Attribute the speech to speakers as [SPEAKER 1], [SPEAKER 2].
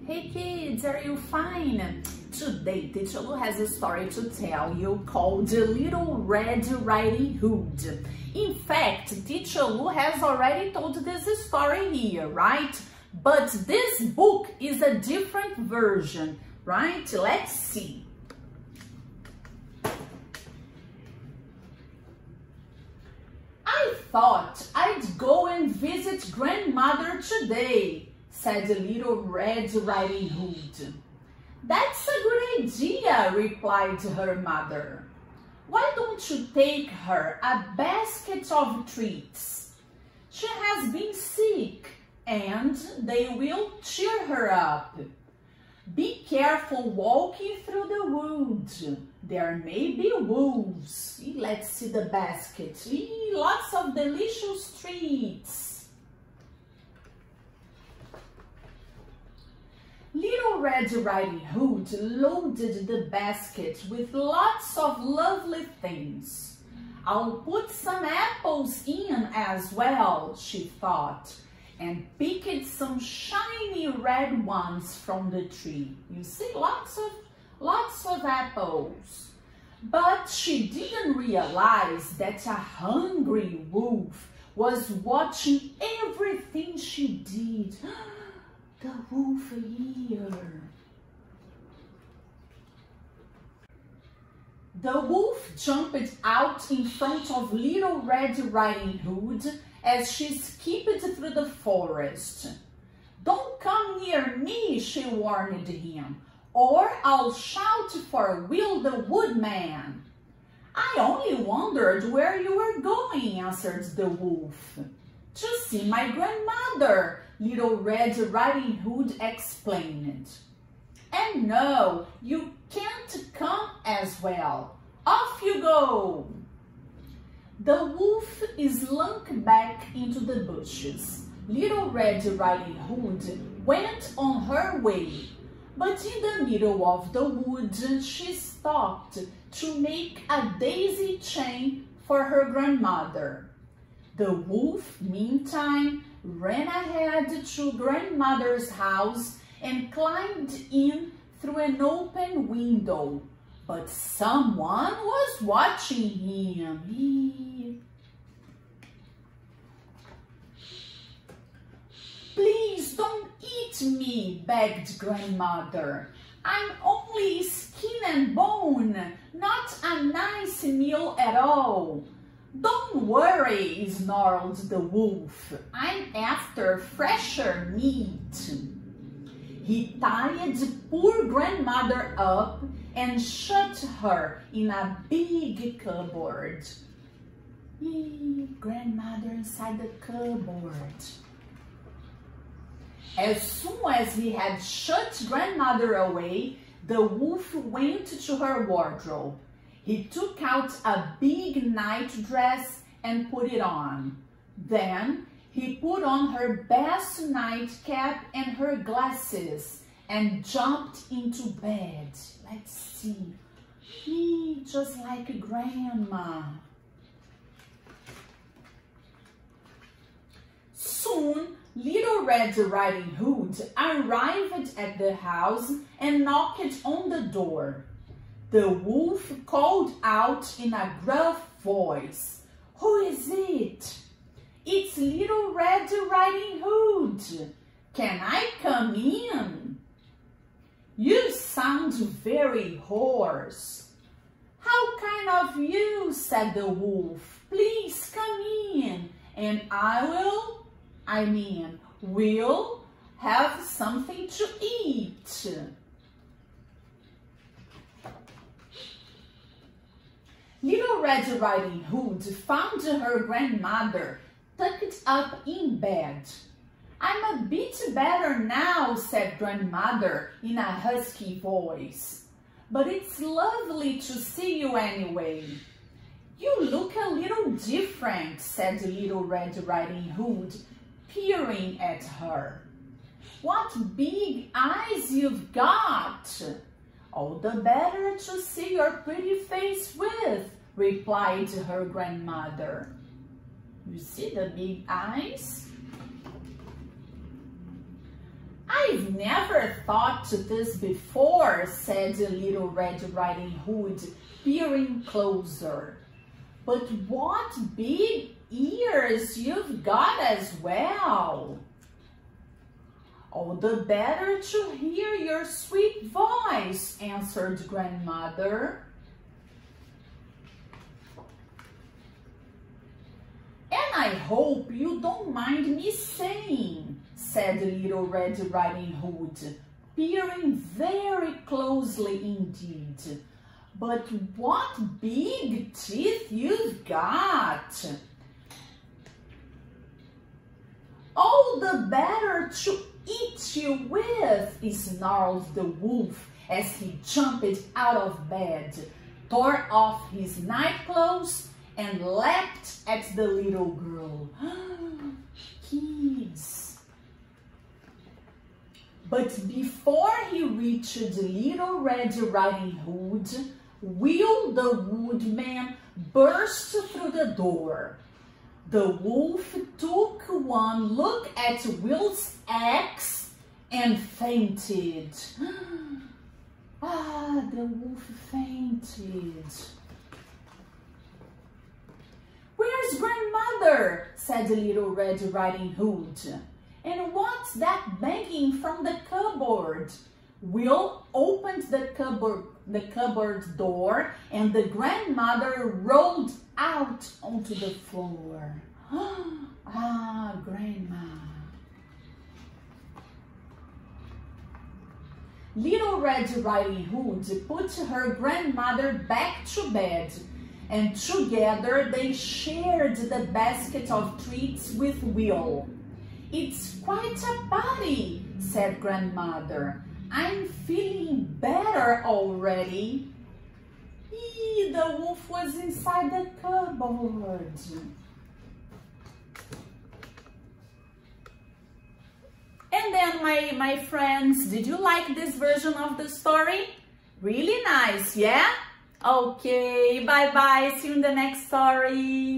[SPEAKER 1] Hey kids, are you fine? Today, Teacher Lu has a story to tell you called The Little Red Riding Hood. In fact, Teacher Lu has already told this story here, right? But this book is a different version, right? Let's see. I thought I'd go and visit grandmother today, said the Little Red Riding Hood. That's a good idea, replied her mother. Why don't you take her a basket of treats? She has been sick and they will cheer her up. Be careful walking through the woods. There may be wolves. Let's see the basket. Lots of delicious treats. Little Red Riding Hood loaded the basket with lots of lovely things. I'll put some apples in as well, she thought, and picked some shiny red ones from the tree. You see, lots of apples. But she didn't realize that a hungry wolf was watching everything she did. The wolf here. The wolf jumped out in front of Little Red Riding Hood as she skipped through the forest. Don't come near me, she warned him, or I'll shout for Will the Woodman. I only wondered where you were going, answered the wolf. To see my grandmother, Little Red Riding Hood explained. And no, you can't come as well. Off you go. The wolf slunk back into the bushes. Little Red Riding Hood went on her way, but in the middle of the wood she stopped to make a daisy chain for her grandmother. The wolf, meantime, ran ahead to grandmother's house and climbed in through an open window. But someone was watching him. Please don't eat me, begged grandmother. I'm only skin and bone, not a nice meal at all. Don't worry, snarled the wolf. I'm after fresher meat. He tied poor grandmother up and shut her in a big cupboard. Grandmother inside the cupboard. As soon as he had shut grandmother away, the wolf went to her wardrobe. He took out a big night dress and put it on. Then he put on her best nightcap and her glasses and jumped into bed. Let's see. Just like grandma. Soon, Little Red Riding Hood arrived at the house and knocked on the door. The wolf called out in a gruff voice, "Who is it?" "It's Little Red Riding Hood. Can I come in?" "You sound very hoarse." "How kind of you," said the wolf. "Please come in and we'll have something to eat." Little Red Riding Hood found her grandmother tucked up in bed. "I'm a bit better now," said grandmother in a husky voice. "But it's lovely to see you anyway." "You look a little different," said Little Red Riding Hood, peering at her. "What big eyes you've got!" "All the better to see your pretty face with," replied her grandmother. You see the big eyes? "I I've never thought to this before, said the Little Red Riding Hood, peering closer. But what big ears you've got as well. All the better to hear your sweet voice, answered Grandmother. And I hope you don't mind me saying, said the Little Red Riding Hood, peering very closely indeed. But what big teeth you've got! All the better to eat you with, snarled the wolf as he jumped out of bed, tore off his night clothes, and leapt at the little girl. Kids! But before he reached the Little Red Riding Hood, Will the Woodman burst through the door. The wolf took one look at Will's axe and fainted. The wolf fainted. Where's Grandmother? Said the Little Red Riding Hood. And what's that banging from the cupboard? Will opened the cupboard door and the grandmother rolled out onto the floor. Grandma. Little Red Riding Hood put her grandmother back to bed, and together they shared the basket of treats with Will. It's quite a party, said Grandmother. I'm feeling better already. The wolf was inside the cupboard. And then, my friends, did you like this version of the story? Really nice, yeah? Okay, bye-bye. See you in the next story.